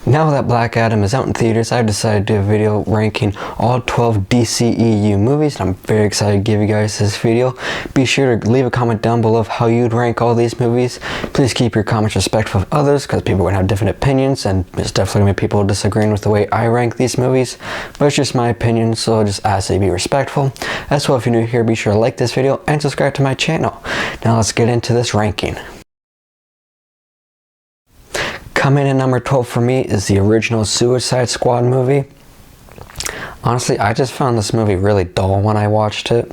Now that Black Adam is out in theaters, I've decided to do a video ranking all 12 DCEU movies, and I'm very excited to give you guys this video. Be sure to leave a comment down below of how you'd rank all these movies. Please keep your comments respectful of others, because people are going to have different opinions, and there's definitely going to be people disagreeing with the way I rank these movies, but it's just my opinion, so I just ask that you be respectful. As well, if you're new here, be sure to like this video and subscribe to my channel. Now let's get into this ranking. Coming in number 12 for me is the original Suicide Squad movie. Honestly, I just found this movie really dull when I watched it.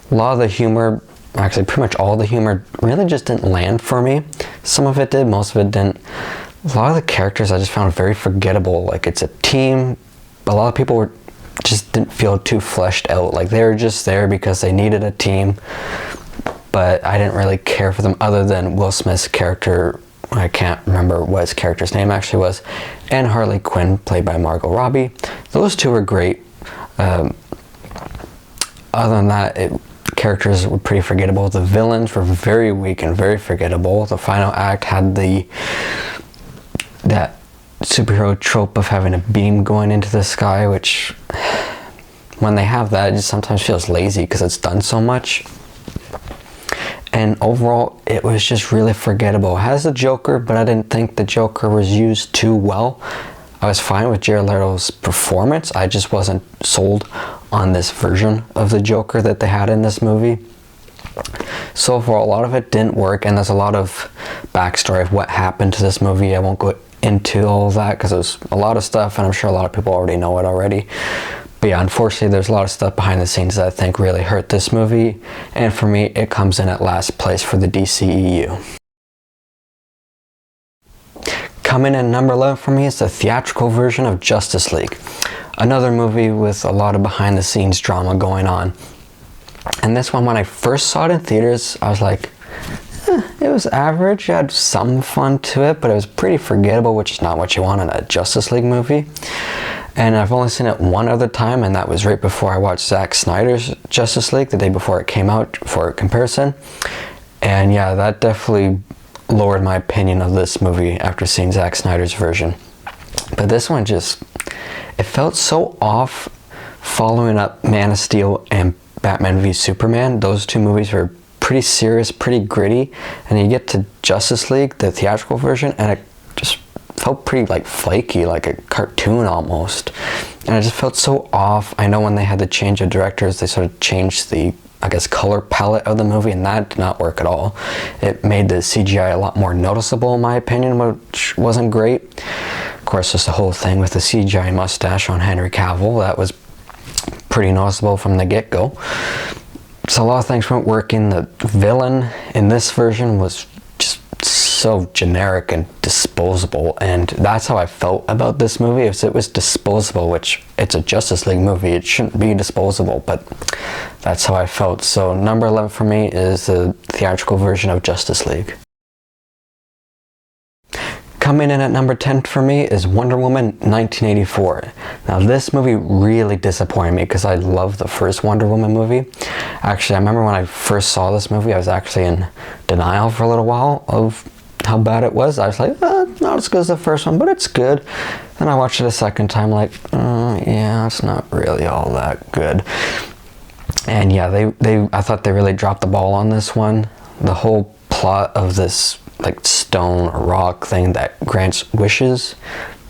A lot of the humor, actually pretty much all the humor, really just didn't land for me. Some of it did, most of it didn't. A lot of the characters I just found very forgettable. Like, it's a team, a lot of people just didn't feel too fleshed out. Like, they were just there because they needed a team, but I didn't really care for them other than Will Smith's character. I can't remember what his character's name actually was, and Harley Quinn, played by Margot Robbie. Those two were great. Other than that, characters were pretty forgettable. The villains were very weak and very forgettable. The final act had that superhero trope of having a beam going into the sky, which, when they have that, it just sometimes feels lazy because it's done so much. And overall, it was just really forgettable. It has the Joker, but I didn't think the Joker was used too well. I was fine with Jared Leto's performance. I just wasn't sold on this version of the Joker that they had in this movie. So for a lot of it didn't work, and there's a lot of backstory of what happened to this movie. I won't go into all of that because there's a lot of stuff, and I'm sure a lot of people already know it already. But yeah, unfortunately, there's a lot of stuff behind the scenes that I think really hurt this movie, and for me, it comes in at last place for the DCEU. Coming in number 11 for me is the theatrical version of Justice League. Another movie with a lot of behind the scenes drama going on. And this one, when I first saw it in theaters, I was like, it was average. It had some fun to it, but it was pretty forgettable, which is not what you want in a Justice League movie. And I've only seen it one other time, and that was right before I watched Zack Snyder's Justice League, the day before it came out, for comparison. And yeah, that definitely lowered my opinion of this movie after seeing Zack Snyder's version. But this one just, it felt so off following up Man of Steel and Batman v Superman. Those two movies were pretty serious, pretty gritty, and you get to Justice League, the theatrical version, and it just felt pretty like flaky, like a cartoon almost, and it just felt so off. I know when they had the change of directors, they sort of changed the, I guess, color palette of the movie, and that did not work at all. It made the CGI a lot more noticeable, in my opinion, which wasn't great. Of course, just the whole thing with the CGI mustache on Henry Cavill, that was pretty noticeable from the get-go. So a lot of things weren't working. The villain in this version was just so generic and disposable, and that's how I felt about this movie. If it was disposable, which it's a Justice League movie, it shouldn't be disposable, but that's how I felt. So number 11 for me is the theatrical version of Justice League. Coming in at number 10 for me is Wonder Woman 1984. Now this movie really disappointed me because I love the first Wonder Woman movie. Actually, I remember when I first saw this movie, I was actually in denial for a little while of how bad it was. I was like, not as good as the first one, but it's good. Then I watched it a second time, like, yeah, it's not really all that good. And yeah, I thought they really dropped the ball on this one. The whole plot of this like stone or rock thing that grants wishes,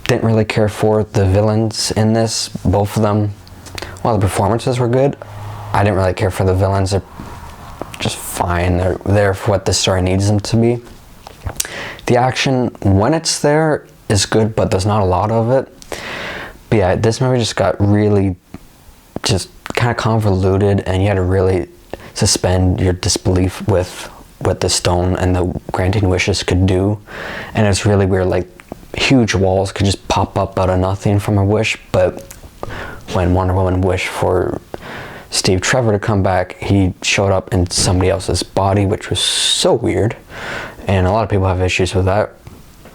didn't really care for. The villains in this, both of them, while the performances were good, I didn't really care for the villains. They're just fine. They're there for what the story needs them to be. The action, when it's there, is good, but there's not a lot of it. But yeah, this movie just got really just kind of convoluted, and you had to really suspend your disbelief with what the stone and the granting wishes could do. And it's really weird, like huge walls could just pop up out of nothing from a wish, but when Wonder Woman wished for Steve Trevor to come back, he showed up in somebody else's body, which was so weird, and a lot of people have issues with that,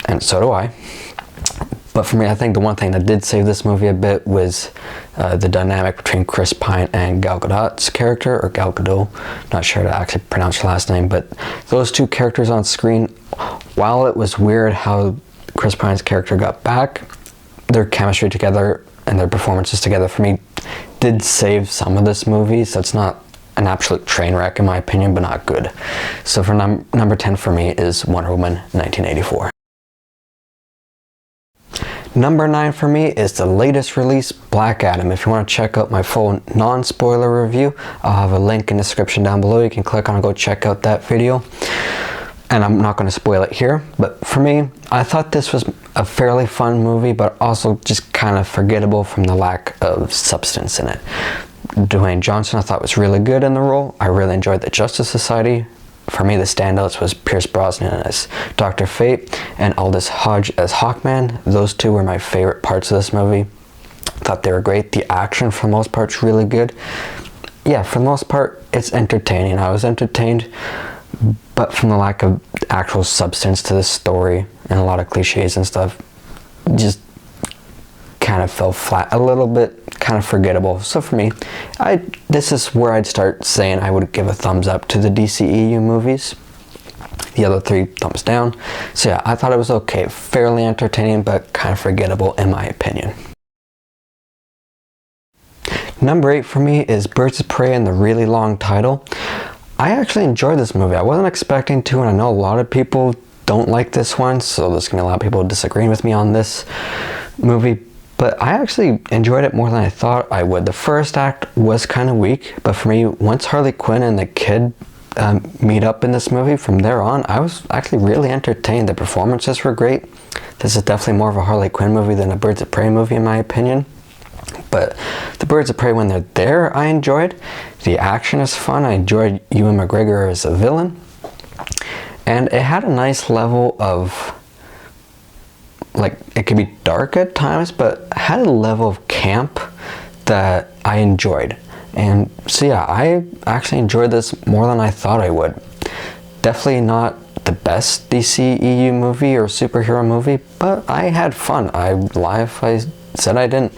and so do I. But for me, I think the one thing that did save this movie a bit was the dynamic between Chris Pine and Gal Gadot's character, or Gal Gadot, not sure to actually pronounce her last name, but those two characters on screen, while it was weird how Chris Pine's character got back, their chemistry together and their performances together for me did save some of this movie, so it's not an absolute train wreck in my opinion, but not good. So for number 10 for me is Wonder Woman 1984. Number 9 for me is the latest release, Black Adam. If you want to check out my full non-spoiler review, I'll have a link in the description down below. You can click on and go check out that video. And I'm not going to spoil it here, but for me, I thought this was a fairly fun movie, but also just kind of forgettable from the lack of substance in it. Dwayne Johnson I thought was really good in the role. I really enjoyed the Justice Society. For me, the standouts was Pierce Brosnan as Dr. Fate and Aldous Hodge as Hawkman. Those two were my favorite parts of this movie. Thought they were great. The action for the most part is really good. Yeah, for the most part, it's entertaining. I was entertained, but from the lack of actual substance to the story and a lot of cliches and stuff, just kind of fell flat a little bit, kind of forgettable. So for me, this is where I'd start saying I would give a thumbs up to the DCEU movies. The other 3 thumbs down. So yeah, I thought it was okay, fairly entertaining, but kind of forgettable in my opinion. Number 8 for me is Birds of Prey and the really long title. I actually enjoyed this movie. I wasn't expecting to, and I know a lot of people don't like this one, so there's gonna be a lot of people disagreeing with me on this movie. But I actually enjoyed it more than I thought I would. The first act was kind of weak, but for me, once Harley Quinn and the kid meet up in this movie, from there on, I was actually really entertained. The performances were great. This is definitely more of a Harley Quinn movie than a Birds of Prey movie in my opinion. But the Birds of Prey, when they're there, I enjoyed. The action is fun. I enjoyed Ewan McGregor as a villain. And it had a nice level of, like, it could be dark at times, but had a level of camp that I enjoyed. And so yeah, I actually enjoyed this more than I thought I would. Definitely not the best DCEU movie or superhero movie, but I had fun. I'd lie if I said I didn't.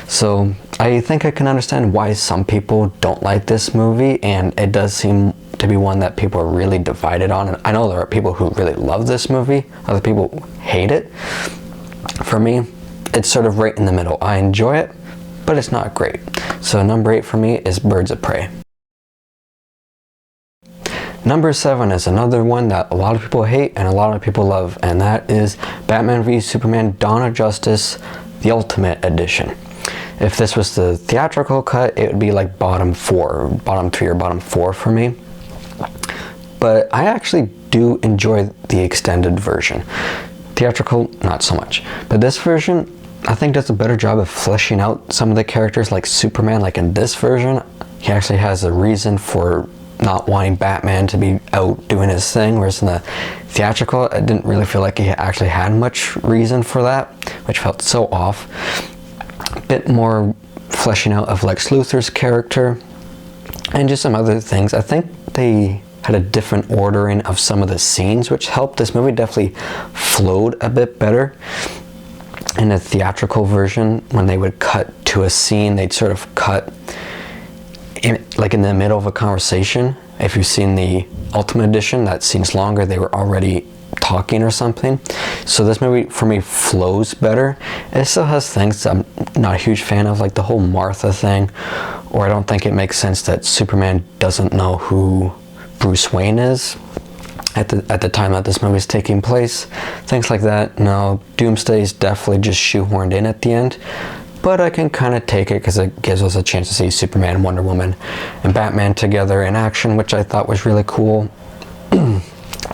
So I think I can understand why some people don't like this movie, and it does seem to be one that people are really divided on. And I know there are people who really love this movie, other people hate it. For me, it's sort of right in the middle. I enjoy it, but it's not great. So number 8 for me is Birds of Prey. Number 7 is another one that a lot of people hate and a lot of people love, and that is Batman v Superman Dawn of Justice, the Ultimate Edition. If this was the theatrical cut, it would be like bottom 3 or bottom 4 for me. But I actually do enjoy the extended version. Theatrical, not so much. But this version, I think, does a better job of fleshing out some of the characters, like Superman. Like in this version, he actually has a reason for not wanting Batman to be out doing his thing, whereas in the theatrical, I didn't really feel like he actually had much reason for that, which felt so off. A bit more fleshing out of Lex Luthor's character, and just some other things. I think they had a different ordering of some of the scenes, which helped this movie definitely flowed a bit better. In the theatrical version, when they would cut to a scene, they'd sort of cut in, like in the middle of a conversation. If you've seen the Ultimate Edition, that scene's longer, they were already talking or something. So this movie for me flows better. It still has things I'm not a huge fan of, like the whole Martha thing, or I don't think it makes sense that Superman doesn't know who Bruce Wayne is at the time that this movie is taking place. Things like that. No, Doomsday is definitely just shoehorned in at the end, but I can kind of take it because it gives us a chance to see Superman, Wonder Woman, and Batman together in action, which I thought was really cool.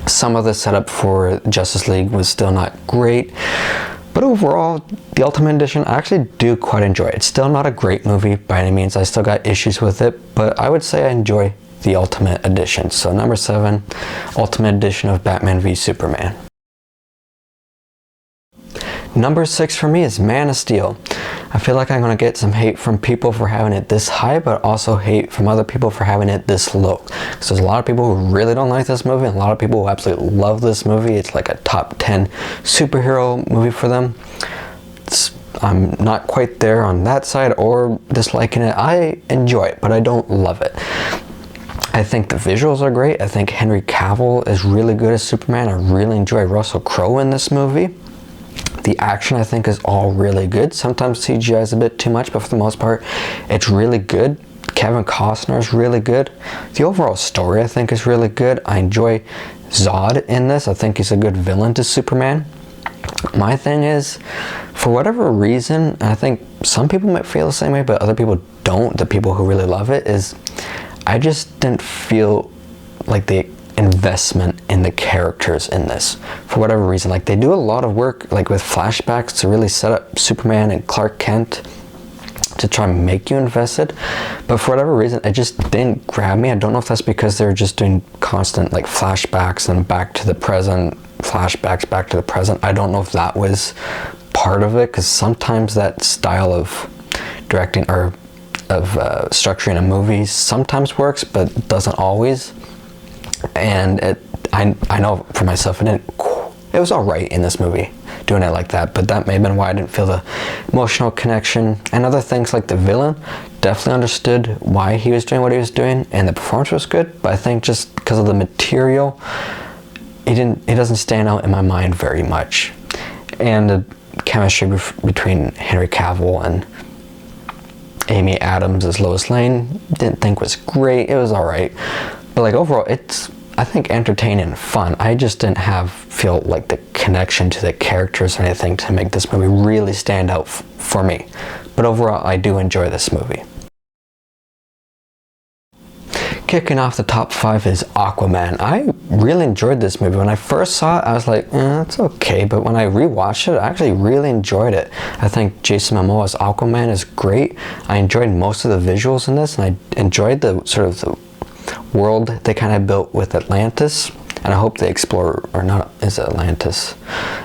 Some of the setup for Justice League was still not great, but overall, the Ultimate Edition, I actually do quite enjoy it. It's still not a great movie by any means. I still got issues with it, but I would say I enjoy the Ultimate Edition. So number 7, Ultimate Edition of Batman v Superman. Number 6 for me is Man of Steel. I feel like I'm going to get some hate from people for having it this high, but also hate from other people for having it this low. So there's a lot of people who really don't like this movie, and a lot of people who absolutely love this movie. It's like a top 10 superhero movie for them. I'm not quite there on that side or disliking it. I enjoy it, but I don't love it. I think the visuals are great. I think Henry Cavill is really good as Superman. I really enjoy Russell Crowe in this movie. The action, I think, is all really good. Sometimes CGI is a bit too much, but for the most part, it's really good. Kevin Costner is really good. The overall story, I think, is really good. I enjoy Zod in this. I think he's a good villain to Superman. My thing is, for whatever reason, and I think some people might feel the same way, but other people don't, the people who really love it, is I just didn't feel like the investment in the characters in this, for whatever reason. Like, they do a lot of work, like with flashbacks, to really set up Superman and Clark Kent to try and make you invested, but for whatever reason it just didn't grab me. I don't know if that's because they're just doing constant like flashbacks and back to the present, flashbacks back to the present. I don't know if that was part of it, because sometimes that style of directing or of structuring a movie sometimes works, but doesn't always. And I know for myself, it was all right in this movie doing it like that, but that may have been why I didn't feel the emotional connection. And other things like the villain, definitely understood why he was doing what he was doing, and the performance was good, but I think just because of the material, it doesn't stand out in my mind very much. And the chemistry between Henry Cavill and Amy Adams as Lois Lane, didn't think was great. It was all right, but like overall, it's, I think, entertaining and fun. I just didn't feel like the connection to the characters or anything to make this movie really stand out for me. But overall, I do enjoy this movie. Kicking off the top 5 is Aquaman. I really enjoyed this movie. When I first saw it, I was like, it's okay. But when I rewatched it, I actually really enjoyed it. I think Jason Momoa's Aquaman is great. I enjoyed most of the visuals in this, and I enjoyed the sort of the world they kind of built with Atlantis, and I hope they explore, or not, is it Atlantis?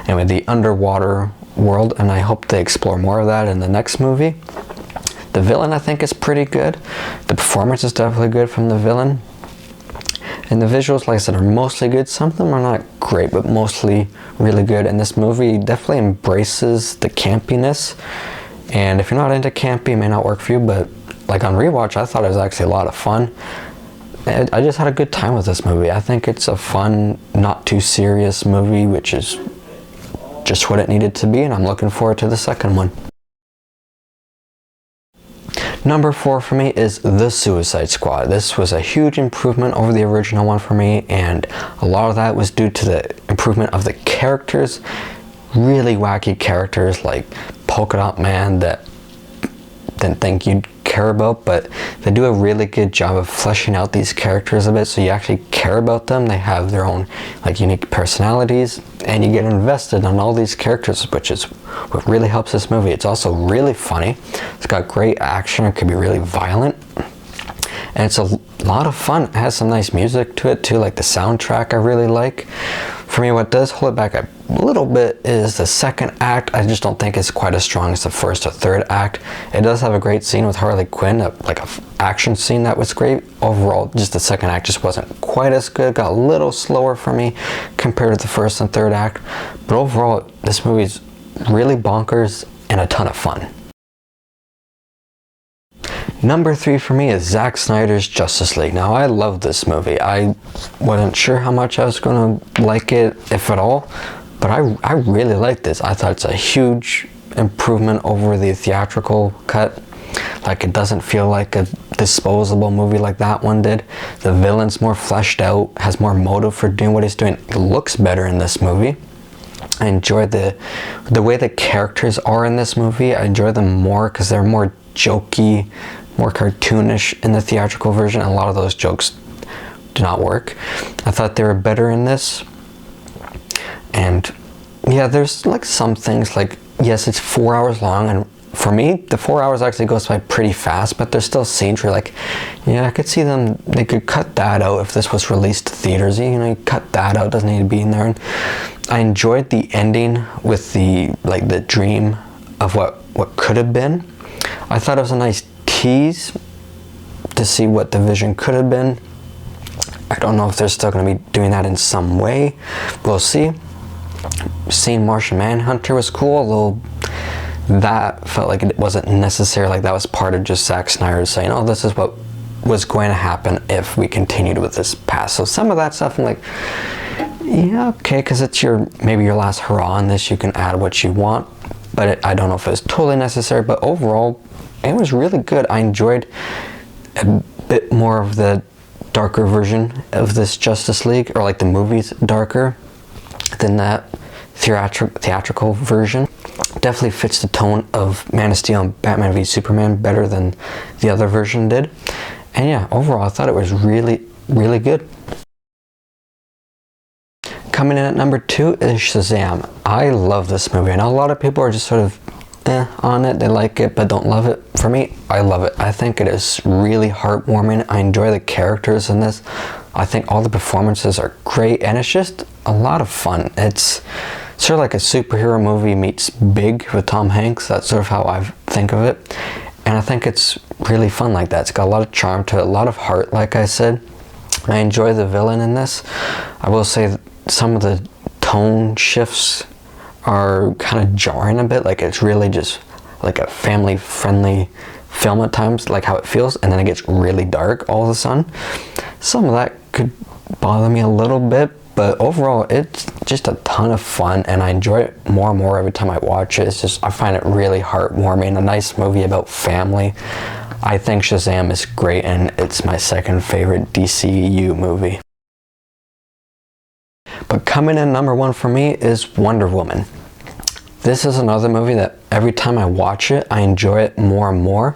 Anyway, the underwater world, and I hope they explore more of that in the next movie. The villain, I think, is pretty good. The performance is definitely good from the villain. And the visuals, like I said, are mostly good. Some of them are not great, but mostly really good. And this movie definitely embraces the campiness. And if you're not into campy, it may not work for you, but like on rewatch, I thought it was actually a lot of fun. I just had a good time with this movie. I think it's a fun, not too serious movie, which is just what it needed to be, and I'm looking forward to the second one. Number 4 for me is The Suicide Squad. This was a huge improvement over the original one for me, and a lot of that was due to the improvement of the characters. Really wacky characters like Polka Dot Man that didn't think you'd care about, but they do a really good job of fleshing out these characters a bit, so you actually care about them. They have their own like unique personalities, and you get invested on all these characters, which is what really helps this movie. It's also really funny. It's got great action. It can be really violent, and it's a lot of fun. It has some nice music to it too, like the soundtrack I really like. For me, what does hold it back a little bit is the second act. I just don't think it's quite as strong as the first or third act. It does have a great scene with Harley Quinn, like a action scene that was great. Overall, just the second act just wasn't quite as good. Got a little slower for me compared to the first and third act. But overall, this movie's really bonkers and a ton of fun. Number 3 for me is Zack Snyder's Justice League. Now, I love this movie. I wasn't sure how much I was going to like it, if at all, but I really liked this. I thought it's a huge improvement over the theatrical cut. Like, it doesn't feel like a disposable movie like that one did. The villain's more fleshed out, has more motive for doing what he's doing. It looks better in this movie. I enjoy the way the characters are in this movie. I enjoy them more because they're more jokey, more cartoonish in the theatrical version. A lot of those jokes do not work. I thought they were better in this. And yeah, there's like some things like, yes, it's 4 hours long, and for me, the 4 hours actually goes by pretty fast, but there's still scenes where like, yeah, I could see them, they could cut that out if this was released to theaters. You know, you cut that out, doesn't need to be in there. And I enjoyed the ending with the dream of what could have been. I thought it was a nice tease to see what the vision could have been. I don't know if they're still going to be doing that in some way. We'll see. Seeing Martian Manhunter was cool, although that felt like it wasn't necessary. Like that was part of just Zack Snyder saying, oh, this is what was going to happen if we continued with this path. So some of that stuff, I'm like, yeah, okay, because it's maybe your last hurrah on this. You can add what you want, but I don't know if it's totally necessary. But overall, it was really good. I enjoyed a bit more of the darker version of this Justice League, or like the movie's darker than that theatrical version. Definitely fits the tone of Man of Steel and Batman v Superman better than the other version did. And yeah, overall I thought it was really, really good. Coming in at number 2 is Shazam. I love this movie. I know a lot of people are just sort of on it. They like it but don't love it. For me, I love it. I think it is really heartwarming. I enjoy the characters in this. I think all the performances are great, and it's just a lot of fun. It's sort of like a superhero movie meets Big with Tom Hanks. That's sort of how I think of it. And I think it's really fun like that. It's got a lot of charm to it, a lot of heart, like I said. I enjoy the villain in this. I will say that some of the tone shifts are kind of jarring a bit. Like, it's really just like a family-friendly film at times, like how it feels, and then it gets really dark all of a sudden. Some of that could bother me a little bit, but overall it's just a ton of fun, and I enjoy it more and more every time I watch it. It's just, I find it really heartwarming, a nice movie about family. I think Shazam is great, and it's my second favorite DCEU movie. But coming in number 1 for me is Wonder Woman. This is another movie that every time I watch it, I enjoy it more and more.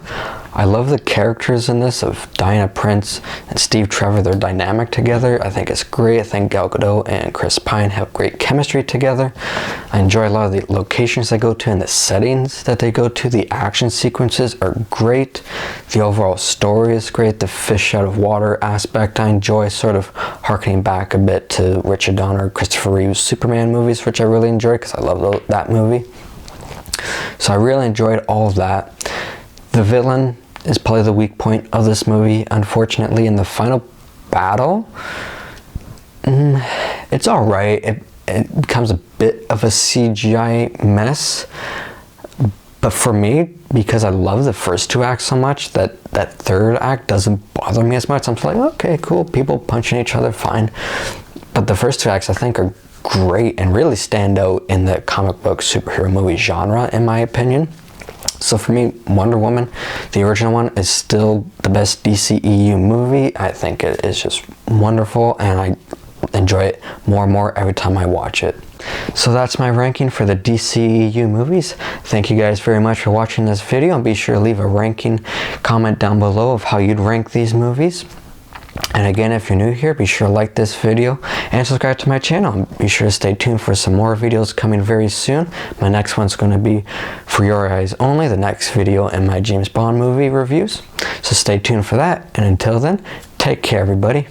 I love the characters in this of Diana Prince and Steve Trevor. They're dynamic together. I think it's great. I think Gal Gadot and Chris Pine have great chemistry together. I enjoy a lot of the locations they go to and the settings that they go to. The action sequences are great. The overall story is great. The fish out of water aspect I enjoy, sort of harkening back a bit to Richard Donner, Christopher Reeve's Superman movies, which I really enjoy because I love that movie. So I really enjoyed all of that. The villain is probably the weak point of this movie, unfortunately. In the final battle, it's alright. It becomes a bit of a CGI mess, but for me, because I love the first 2 acts so much, that third act doesn't bother me as much. I'm just like, okay, cool, people punching each other, fine. But the first 2 acts I think are great and really stand out in the comic book superhero movie genre, in my opinion. So for me, Wonder Woman, the original one, is still the best DCEU movie. I think it is just wonderful, and I enjoy it more and more every time I watch it. So that's my ranking for the DCEU movies. Thank you guys very much for watching this video, and be sure to leave a ranking comment down below of how you'd rank these movies. And again, if you're new here, be sure to like this video and subscribe to my channel. Be sure to stay tuned for some more videos coming very soon. My next one's going to be For Your Eyes Only, the next video in my James Bond movie reviews. So stay tuned for that, and until then, take care everybody.